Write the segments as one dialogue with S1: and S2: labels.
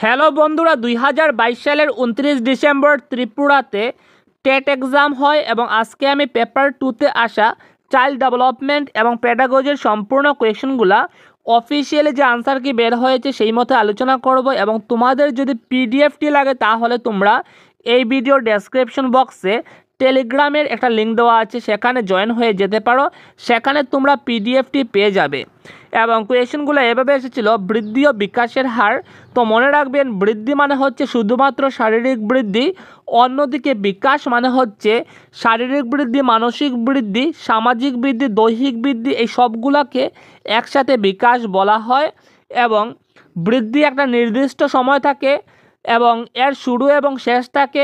S1: Hello বন্ধুরা, 2022 সালের 29 December ত্রিপুরাতে টেট এক্সাম হয় এবং আজকে আমি পেপার 2তে আসা চাইল্ড ডেভেলপমেন্ট এবং পেডাগজির সম্পূর্ণ কোয়েশনগুলা অফিসিয়ালি যে আনসার কি বের হয়েছে সেই মতো আলোচনা করব। এবং তোমাদের যদি পিডিএফটি লাগে তাহলে তোমরা এই ভিডিও ডেসক্রিপশন বক্সে টেলিগ্রামের একটা লিঙ্ক দেওয়া আছে, সেখানে জয়েন হয়ে যেতে পারো। সেখানে তোমরা পিডিএফটি পেয়ে যাবে। এবং কোয়েশনগুলো এভাবে এসেছিল, বৃদ্ধি ও বিকাশের হার। তো মনে রাখবেন, বৃদ্ধি মানে হচ্ছে শুধুমাত্র শারীরিক বৃদ্ধি, অন্যদিকে বিকাশ মানে হচ্ছে শারীরিক বৃদ্ধি, মানসিক বৃদ্ধি, সামাজিক বৃদ্ধি, দৈহিক বৃদ্ধি, এই সবগুলোকে একসাথে বিকাশ বলা হয়। এবং বৃদ্ধি একটা নির্দিষ্ট সময় থাকে এবং এর শুরু এবং শেষ থাকে।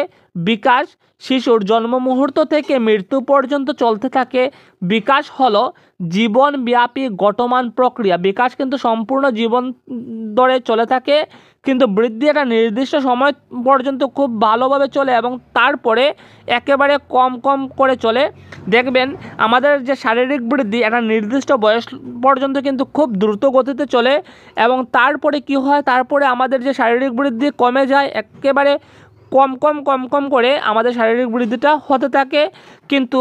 S1: বিকাশ শিশুর জন্ম মুহূর্ত থেকে মৃত্যু পর্যন্ত চলতে থাকে। বিকাশ হলো জীবনব্যাপী গঠমান প্রক্রিয়া। বিকাশ কিন্তু সম্পূর্ণ জীবন ধরে চলে থাকে, কিন্তু বৃদ্ধি একটা নির্দিষ্ট সময় পর্যন্ত খুব ভালোভাবে চলে এবং তারপরে একেবারে কম কম করে চলে। দেখবেন আমাদের যে শারীরিক বৃদ্ধি একটা নির্দিষ্ট বয়স পর্যন্ত কিন্তু খুব দ্রুত গতিতে চলে এবং তারপরে কি হয়, তারপরে আমাদের যে শারীরিক বৃদ্ধি কমে যায়, একেবারে কম কম কম কম করে আমাদের শারীরিক বৃদ্ধিটা হতে থাকে। কিন্তু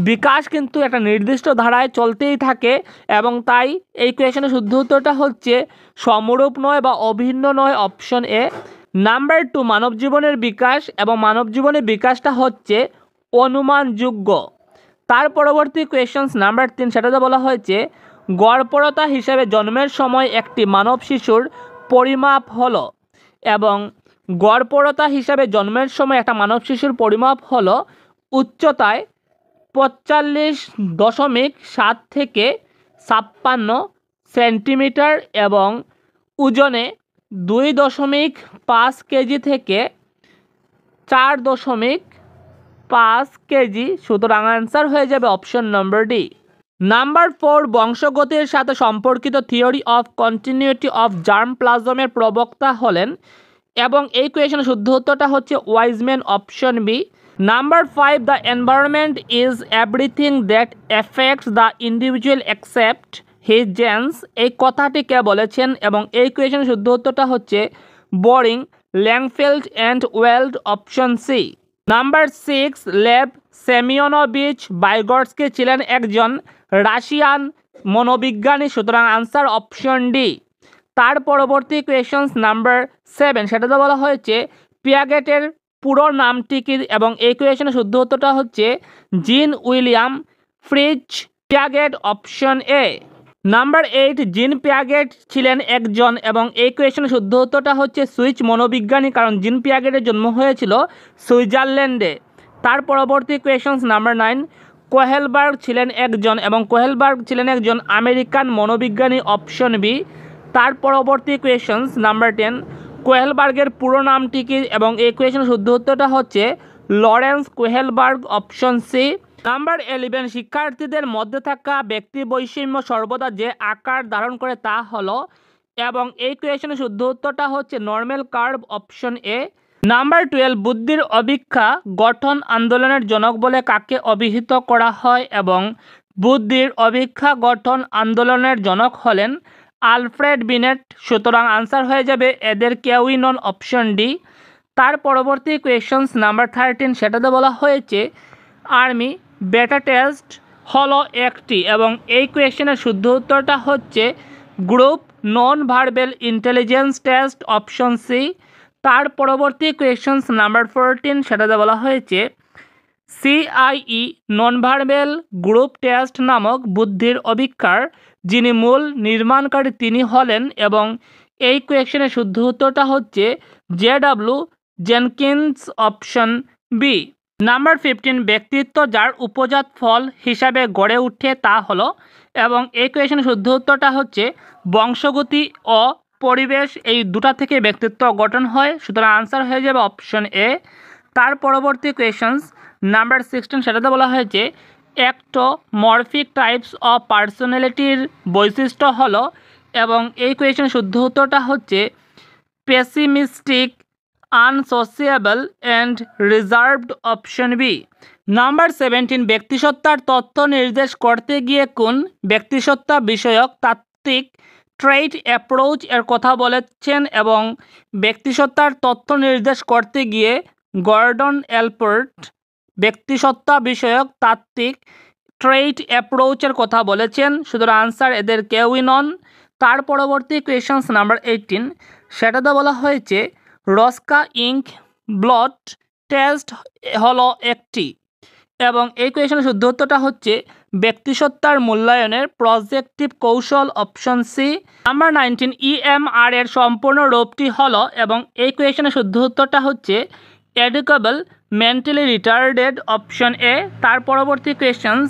S1: বিকাশ কিন্তু একটা নির্দিষ্ট ধারায় চলতেই থাকে এবং তাই এই কোয়েশনের শুদ্ধ উত্তরটা হচ্ছে সমরূপ নয় বা অভিন্ন নয়, অপশন এ। নাম্বার 2, মানব জীবনের বিকাশ এবং মানব জীবনের বিকাশটা হচ্ছে অনুমানযোগ্য। তার পরবর্তী কোয়েশনস নাম্বার 3, সেটাতে বলা হয়েছে গড়পড়তা হিসেবে জন্মের সময় একটি মানব শিশুর পরিমাপ হলো। এবং গড়পড়তা হিসাবে জন্মের সময় একটা মানব শিশুর পরিমাপ হলো উচ্চতায় 45.7 থেকে 56 সেন্টিমিটার এবং ওজনে 2.5 কেজি থেকে 4.5 কেজি। সুতরাং আনসার হয়ে যাবে অপশন নম্বর ডি। নাম্বার 4, বংশগতির সাথে সম্পর্কিত theory of continuity of germ প্লাজমের প্রবক্তা হলেন। এবং এই কোয়েশনের শুদ্ধ উত্তরটা হচ্ছে Weismann, option B. Number 5, the environment is everything that affects the individual except his genes. এই কথাটি কে বলেছেন? এবং এই কোয়েশনের শুদ্ধ উত্তরটা হচ্ছে Boring, Langfeld and Weld, option C. Number 6, Lev Semyonovich Vygotsky ছিলেন একজন রাশিয়ান মনোবিজ্ঞানী। সুতরাং আনসার অপশন ডি। তার পরবর্তী কোয়েশনস নাম্বার 7, সেটাতে বলা হয়েছে পিয়াগেটের পুরো নামটি কি? এবং এই কোয়েশনের শুদ্ধ উত্তরটা হচ্ছে জিন William fridge পিয়াগেট, option A. Number 8, জিন পিয়াগেট ছিলেন একজন, এবং এই কোয়েশনের শুদ্ধ উত্তরটা হচ্ছে সুইস মনোবিজ্ঞানী, কারণ জিন পিয়াগেটের জন্ম হয়েছিল সুইজারল্যান্ডে। তার পরবর্তী কোয়েশনস নাম্বার 9, কোহেলবার্গ ছিলেন একজন, এবং কোহেলবার্গ ছিলেন একজন আমেরিকান মনোবিজ্ঞানী, অপশন বি। তার পরবর্তী কোয়েশনস নাম্বার 10, কোহেলবার্গের পুরো নামটি কি? এবং এই কোয়েশনের শুদ্ধ উত্তরটা হচ্ছে লরেন্স কোহেলবার্গ, অপশন সি। নাম্বার 11, শিক্ষার্থীদের মধ্যে থাকা ব্যক্তি বৈষম্য সর্বদা যে আকার ধারণ করে তা হলো। এবং এই কোয়েশনের শুদ্ধ উত্তরটা হচ্ছে normal curve, option A. Number 12, বুদ্ধির অভিক্ষা গঠন আন্দোলনের জনক বলে কাকে অভিহিত করা হয়? এবং বুদ্ধির অভিক্ষা গঠন আন্দোলনের জনক হলেন আলফ্রেড বিনেট। সুতরাং আনসার হয়ে যাবে এদের কেউই নন, অপশন ডি। তার পরবর্তী কোয়েশনস নাম্বার 13, সেটাতে বলা হয়েছে আর্মি বেটা টেস্ট হলো একটি, এবং এই কোয়েশনের শুদ্ধ উত্তরটা হচ্ছে group non verbal intelligence test, option C. তার পরবর্তী কোয়েশনস নাম্বার 14, সেটাতে বলা হয়েছে CIE non verbal group test নামক বুদ্ধির অভিক্ষার যিনি মূল নির্মাণকারী তিনি হলেন। এবং এই কোয়েশনের শুদ্ধ উত্তরটা হচ্ছে Z W Jenkins, option B. Number 15, ব্যক্তিত্ব যার উপজাত ফল হিসাবে গড়ে উঠে তা হলো। এবং এই কোয়েশনের শুদ্ধ উত্তরটা হচ্ছে বংশগতি ও পরিবেশ, এই দুটা থেকে ব্যক্তিত্ব গঠন হয়। সুতরাং আনসার হয়ে যাবে অপশন এ। তার পরবর্তী কোয়েশনস নাম্বার 16, সেটাতে বলা হয়েছে একটোমরফিক টাইপস অফ পার্সোনালিটির বৈশিষ্ট্য হলো। এবং এই কোয়েশনের শুদ্ধ উত্তরটা হচ্ছে pessimistic, unsociable and reserved, option B. Number 17, ব্যক্তিসত্তার তথ্য নির্দেশ করতে গিয়ে কোন ব্যক্তিসত্তা বিষয়ক তাত্ত্বিক ট্রেট অ্যাপ্রোচ এর কথা বলেছেন এবং ব্যক্তিসত্তার তথ্য নির্দেশ করতে গিয়ে গর্ডন অ্যালপার্ট ব্যক্তিসত্তা বিষয়ক তাত্ত্বিক ট্রেট অ্যাপ্রোচের কথা বলেছেন। সুতরাং আনসার এদের কেউই নন। তার পরবর্তী কোয়েশনস নাম্বার 18, সেটাতে বলা হয়েছে রস্কা ইঙ্ক ব্লড টেস্ট হলো একটি, এবং এই কোয়েশনের শুদ্ধ উত্তরটা হচ্ছে ব্যক্তিসত্তার মূল্যায়নের প্রজেক্টিভ কৌশল, অপশন সি। নাম্বার 19, EMR এর সম্পূর্ণ রূপটি হলো, এবং এই কোয়েশনের শুদ্ধ উত্তরটা হচ্ছে এডুকেবল মেন্টালি রিটার্ডেড, অপশন এ। তার পরবর্তী কোয়েশনস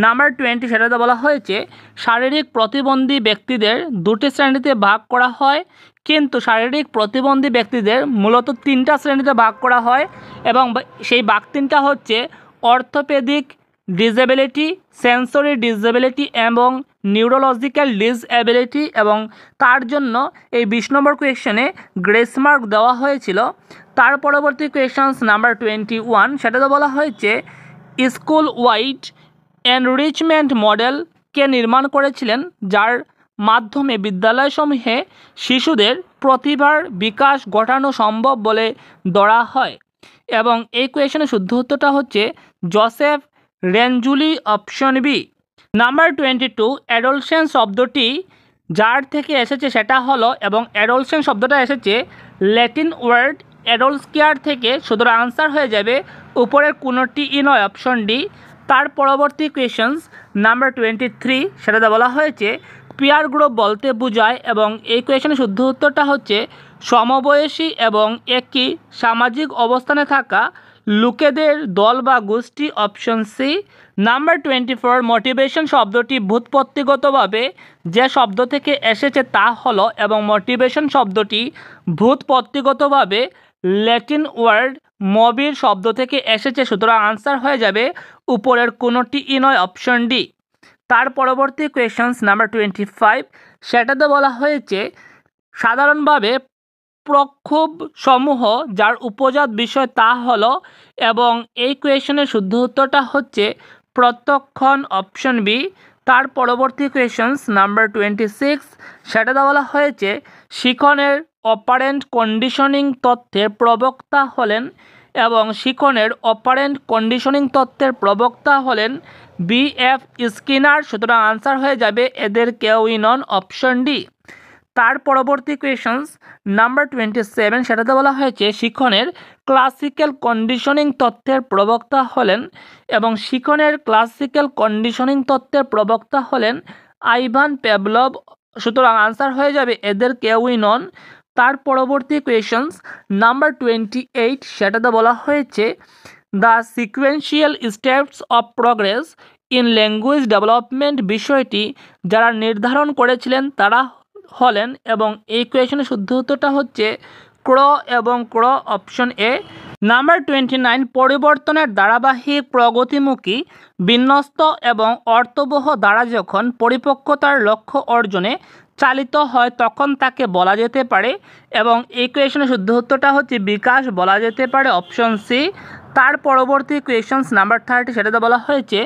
S1: নাম্বার 20, সেটাতে বলা হয়েছে শারীরিক প্রতিবন্ধী ব্যক্তিদের দুটি শ্রেণীতে ভাগ করা হয়, কিন্তু শারীরিক প্রতিবন্ধী ব্যক্তিদের মূলত তিনটা শ্রেণীতে ভাগ করা হয়, এবং সেই ভাগ তিনটা হচ্ছে অর্থোপেডিক ডিসএবিলিটি, সেন্সরি ডিসএবিলিটি এবং নিউরোলজিক্যাল ডিসএবিলিটি, এবং তার জন্য এই 20 নম্বর কোয়েশনে গ্রেস মার্ক দেওয়া হয়েছিল। তার পরবর্তী কোয়েশনস নাম্বার 21, সেটাতে বলা হয়েছে স্কুল ওয়াইড এনরিচমেন্ট মডেল কে নির্মাণ করেছিলেন, যার মাধ্যমে বিদ্যালয়সমূহে শিশুদের প্রতিভার বিকাশ ঘটানো সম্ভব বলে ধরা হয়, এবং এই কোয়েশনের শুদ্ধ উত্তরটা হচ্ছে Joseph Renzulli, option B. Number 22, adolescence শব্দটি যার থেকে এসেছে সেটা হলো, এবং অ্যাডোলসেন্স শব্দটা এসেছে ল্যাটিন ওয়ার্ড অ্যাডোলস্কিয়ার থেকে। সুতরাং আনসার হয়ে যাবে উপরের কোনোটি নয়, অপশন ডি। তার পরবর্তী কোয়েশনস নাম্বার 23, সেটাতে বলা হয়েছে পিয়ার গ্রুপ বলতে বোঝায়, এবং এই কোয়েশনের শুদ্ধ উত্তরটা হচ্ছে সমবয়সী এবং একই সামাজিক অবস্থানে থাকা লোকেদের দল বা গোষ্ঠী, অপশন সি। নাম্বার 24, মোটিভেশন শব্দটি ভূতপত্তিগতভাবে যে শব্দ থেকে এসেছে তা হলো, এবং মোটিভেশন শব্দটি ভূতপত্তিগতভাবে ল্যাটিন ওয়ার্ড মবির শব্দ থেকে এসেছে। সুতরাং আনসার হয়ে যাবে উপরের কোনোটি নয়, অপশন ডি। তার পরবর্তী কোয়েশনস নাম্বার 25, সেটাতে বলা হয়েছে সাধারণভাবে প্রক্ষোভ সমূহ যার উপজাত বিষয় তা হলো, এবং এই কোয়েশনের শুদ্ধ উত্তরটা হচ্ছে প্রত্যক্ষণ, অপশন বি। তার পরবর্তী কোয়েশনস নাম্বার 26, সেটাতে বলা হয়েছে শিখনের অপারেন্ট কন্ডিশনিং তত্ত্বের প্রবক্তা হলেন, এবং শিখনের অপারেন্ট কন্ডিশনিং তত্ত্বের প্রবক্তা হলেন BF স্কিনার। সুতরাং আনসার হয়ে যাবে এদের কেউই নন, অপশন ডি। তার পরবর্তী কোয়েশনস নাম্বার 27, সেটাতে বলা হয়েছে শিখনের ক্লাসিক্যাল কন্ডিশনিং তত্ত্বের প্রবক্তা হলেন, এবং শিখনের ক্লাসিক্যাল কন্ডিশনিং তত্ত্বের প্রবক্তা হলেন আইভান প্যাভলভ। সুতরাং আনসার হয়ে যাবে এদের কেউই নন। তার পরবর্তী কোয়েশনস নাম্বার 28, সেটাতে বলা হয়েছে the sequential steps of progress in language development বিষয়টি যারা নির্ধারণ করেছিলেন তারা হলেন, এবং এই কোয়েশনের শুদ্ধ উত্তরটা হচ্ছে ক্র এবং ক্র, অপশন এ। নাম্বার 29, পরিবর্তনের ধারাবাহিক প্রগতিমুখী বিন্যস্ত এবং অর্থবহ দ্বারা যখন পরিপক্কতার লক্ষ্য অর্জনে চালিত হয় তখন তাকে বলা যেতে পারে, এবং এই কোয়েশনের শুদ্ধ উত্তরটা হচ্ছে বিকাশ বলা যেতে পারে, অপশন সি। তার পরবর্তী কোয়েশনস নাম্বার 30, সেটাতে বলা হয়েছে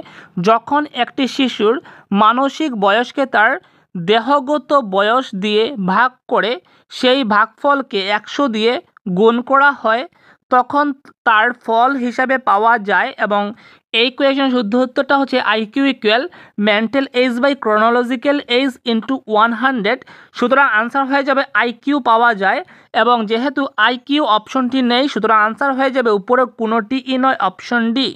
S1: যখন একটি শিশুর মানসিক বয়সকে তার দেহগত বয়স দিয়ে ভাগ করে সেই ভাগফলকে 100 দিয়ে গুণ করা হয় তখন তার ফল হিসাবে পাওয়া যায়, এবং এই কোয়েশনের শুদ্ধ উত্তরটা হচ্ছে IQ equal mental age by chronological age into 100। সুতরাং আনসার হয়ে যাবে IQ পাওয়া যায়, এবং যেহেতু IQ অপশনটি নেই সুতরাং আনসার হয়ে যাবে উপরের কোনোটি নয়, অপশন ডি।